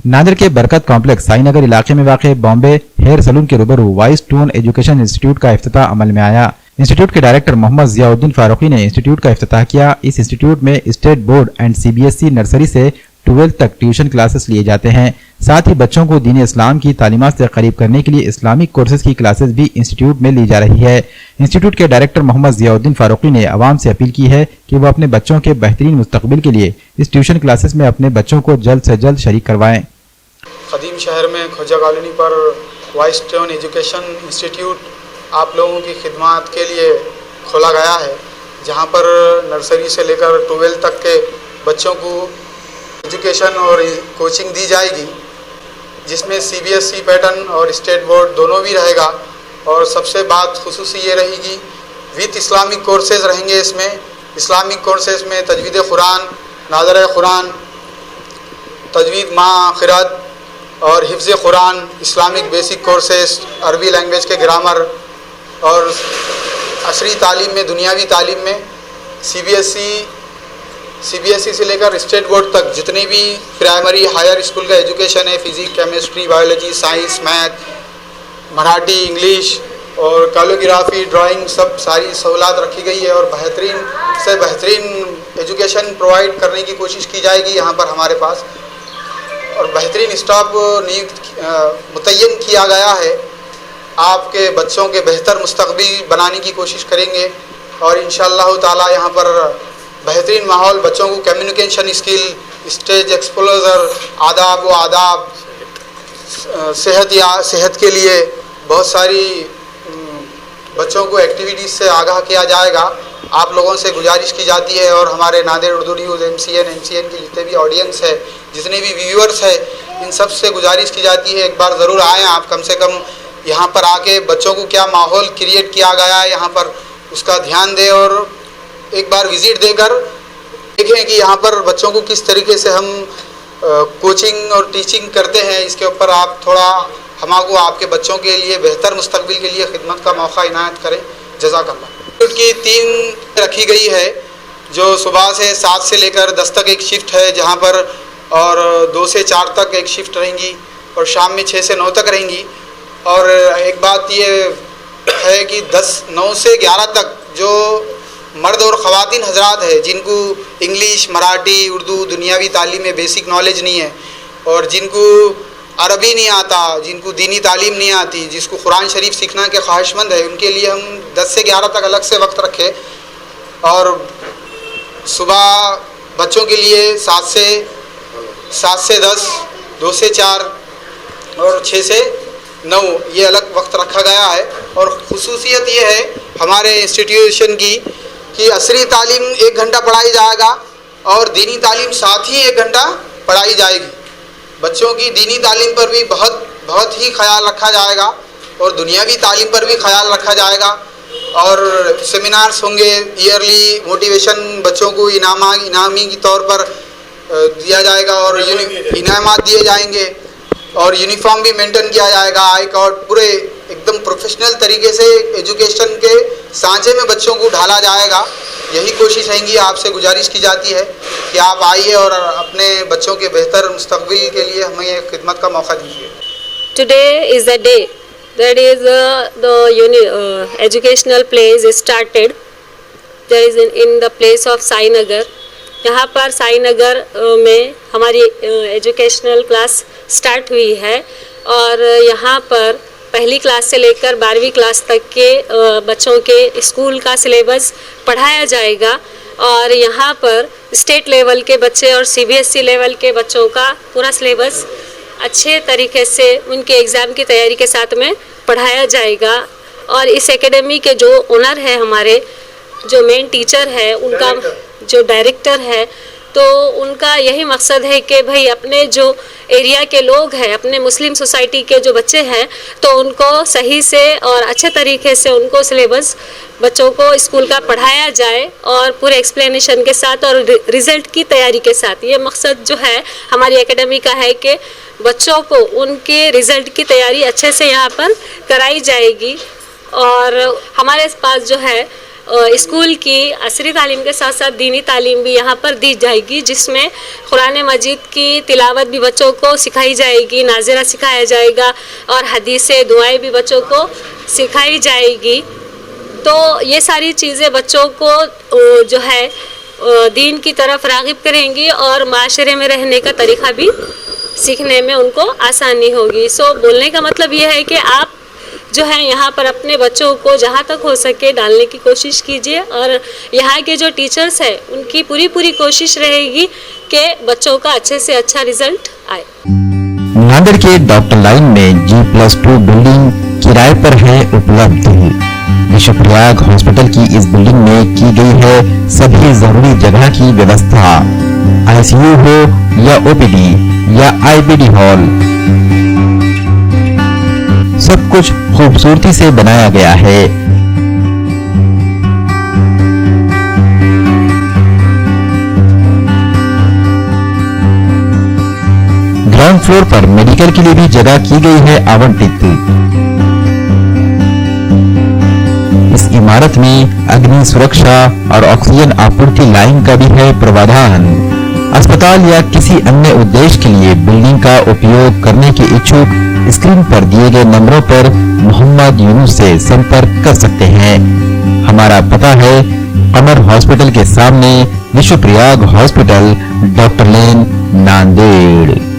नांदेड़ के बरकत कॉम्प्लेक्स साई नगर इलाके में वाक़ बॉम्बे हेयर सलून के रूबरू वाइस टून एजुकेशन इंस्टीट्यूट का इफ्तिताह अमल में आया। इंस्टीट्यूट के डायरेक्टर मोहम्मद जियाउद्दीन फारूकी ने इंस्टीट्यूट का इफ्तिताह किया। इस इंस्टीट्यूट में state board and CBSE nursery से 12th तक ट्यूशन क्लासेस लिए जाते हैं। साथ ही बच्चों को दीन इस्लाम की तालीमात से करीब करने के लिए इस्लामिक कोर्सेज की क्लासेस भी इंस्टीट्यूट में ली जा रही है। इंस्टीट्यूट के डायरेक्टर मोहम्मद जियाउद्दीन फारूकी ने आवाम से अपील की है कि वो अपने बच्चों के बेहतरीन मुस्तकबिल के लिए इस ट्यूशन क्लासेस में अपने बच्चों को जल्द से जल्द शरीक करवाएं। कदीम शहर में खोजा कॉलोनी पर वाइस टून एजुकेशन इंस्टीट्यूट आप लोगों की खिदमत के लिए खोला गया है, जहां पर नर्सरी से लेकर 12th तक के बच्चों को एजुकेशन और कोचिंग दी जाएगी, जिसमें CBSE पैटर्न और स्टेट बोर्ड दोनों भी रहेगा। और सबसे बात खुसूसी ये रहेगी, विथ इस्लामिक कोर्सेज रहेंगे। इसमें इस्लामिक कोर्सेज में तजवीद कुरान, नाज़र कुरान, तजवीद माँ क़िरात और हिफ्ज़ कुरान, इस्लामिक बेसिक कोर्सेज, अरबी लैंग्वेज के ग्रामर और असरी तालीम में, दुनियावी तालीम में CBSE से लेकर स्टेट बोर्ड तक जितने भी प्राइमरी हायर स्कूल का एजुकेशन है, physics, chemistry, biology, science, math, Marathi, English और कैलीग्राफी, ड्राइंग, सब सारी सहूलत रखी गई है। और बेहतरीन से बेहतरीन एजुकेशन प्रोवाइड करने की कोशिश की जाएगी यहाँ पर हमारे पास। और बेहतरीन स्टाफ मुतय्यन किया गया है। आपके बच्चों के बेहतर मुस्तकबिल बनाने की कोशिश करेंगे और इंशाअल्लाह ताला यहाँ पर बेहतरीन माहौल, बच्चों को कम्युनिकेशन स्किल, स्टेज एक्सपोजर, आदाब व आदाब, सेहत के लिए बहुत सारी बच्चों को एक्टिविटीज़ से आगाह किया जाएगा। आप लोगों से गुजारिश की जाती है और हमारे नांदेड़ उर्दू न्यूज़, MCN की जितने भी ऑडियंस है, जितने भी व्यूअर्स है, इन सब से गुजारिश की जाती है एक बार ज़रूर आएँ आप। कम से कम यहाँ पर आके बच्चों को क्या माहौल क्रिएट किया गया है यहाँ पर, उसका ध्यान दें और एक बार विज़िट देकर देखें कि यहाँ पर बच्चों को किस तरीके से हम कोचिंग और टीचिंग करते हैं। इसके ऊपर आप थोड़ा हमको आपके बच्चों के लिए बेहतर मुस्तकबिल के लिए खिदमत का मौका इनायत करें। जज़ाकल्लाह। की 3 रखी गई है, जो सुबह से 7 से लेकर 10 तक एक शिफ्ट है जहाँ पर, और 2 से 4 तक एक शिफ्ट रहेंगी और शाम में 6 से 9 तक रहेंगी। और एक बात ये है कि 9 से 11 तक जो मर्द और ख़वातीन हजरात है, जिनको इंग्लिश, मराठी, उर्दू, दुनियावी तालीम में बेसिक नॉलेज नहीं है और जिनको अरबी नहीं आता, जिनको दीनी तालीम नहीं आती, जिसको कुरान शरीफ सीखना के ख्वाहिशमंद है, उनके लिए हम 10 से 11 तक अलग से वक्त रखे। और सुबह बच्चों के लिए 7 से 10, 2 से 4 और 6 से 9 ये अलग वक्त रखा गया है। और खुसूसियत ये है हमारे इंस्टीट्यूशन की कि असरी तालीम 1 घंटा पढ़ाई जाएगा और दीनी तालीम साथ ही 1 घंटा पढ़ाई जाएगी। बच्चों की दीनी तालीम पर भी बहुत ही ख्याल रखा जाएगा और दुनियावी तालीम पर भी ख्याल रखा जाएगा। और सेमिनार्स होंगे, ईयरली मोटिवेशन बच्चों को इनामी के तौर पर दिया जाएगा और इनामात दिए जाएंगे और यूनिफॉर्म भी मेंटेन किया जाएगा। आई कार्ड पूरे एकदम प्रोफेशनल तरीके से एजुकेशन के सांचे में बच्चों को ढाला जाएगा। यही कोशिश रहेंगी। आपसे गुजारिश की जाती है कि आप आइए और अपने बच्चों के बेहतर मुस्तकबिल के लिए हमें खिदमत का मौका दीजिए। Today is the day that is the educational place is started. There is in the place of Sai Nagar. यहाँ पर साई नगर में हमारी एजुकेशनल क्लास स्टार्ट हुई है और यहाँ पर पहली क्लास से लेकर 12वीं क्लास तक के बच्चों के स्कूल का सिलेबस पढ़ाया जाएगा। और यहाँ पर स्टेट लेवल के बच्चे और CBSE लेवल के बच्चों का पूरा सिलेबस अच्छे तरीके से उनके एग्ज़ाम की तैयारी के साथ में पढ़ाया जाएगा। और इस एकेडमी के जो ओनर है, हमारे जो मेन टीचर है, उनका जो डायरेक्टर है, तो उनका यही मकसद है कि भाई अपने जो एरिया के लोग हैं, अपने मुस्लिम सोसाइटी के जो बच्चे हैं, तो उनको सही से और अच्छे तरीके से उनको सिलेबस बच्चों को स्कूल का पढ़ाया जाए और पूरे एक्सप्लेनेशन के साथ और रिज़ल्ट की तैयारी के साथ। ये मकसद जो है हमारी एकेडमी का है कि बच्चों को उनके रिज़ल्ट की तैयारी अच्छे से यहाँ पर कराई जाएगी। और हमारे पास जो है स्कूल की असरी तालीम के साथ साथ दीनी तालीम भी यहाँ पर दी जाएगी, जिसमें कुरान मजीद की तिलावत भी बच्चों को सिखाई जाएगी, नाज़िरा सिखाया जाएगा और हदीसें दुआएं भी बच्चों को सिखाई जाएगी। तो ये सारी चीज़ें बच्चों को जो है दीन की तरफ राग़िब करेंगी और माशरे में रहने का तरीक़ा भी सीखने में उनको आसानी होगी। सो बोलने का मतलब ये है कि आप जो है यहाँ पर अपने बच्चों को जहाँ तक हो सके डालने की कोशिश कीजिए और यहाँ के जो टीचर्स हैं उनकी पूरी कोशिश रहेगी कि बच्चों का अच्छे से अच्छा रिजल्ट आए। नांदेड़ के डॉक्टर लाइन में G+2 बिल्डिंग किराए पर है उपलब्ध। विश्वप्रयाग हॉस्पिटल की इस बिल्डिंग में की गई है सभी जरूरी जगह की व्यवस्था, ICU हो या OPD या IBD हॉल, सब कुछ खूबसूरती से बनाया गया है। ग्राउंड फ्लोर पर मेडिकल के लिए भी जगह की गई है आवंटित। इस इमारत में अग्नि सुरक्षा और ऑक्सीजन आपूर्ति लाइन का भी है प्रावधान। अस्पताल या किसी अन्य उद्देश्य के लिए बिल्डिंग का उपयोग करने के इच्छुक स्क्रीन पर दिए गए नंबरों पर मोहम्मद यूनुस से संपर्क कर सकते हैं। हमारा पता है अमर हॉस्पिटल के सामने, विश्वप्रयाग हॉस्पिटल, डॉक्टर लेन, नांदेड़।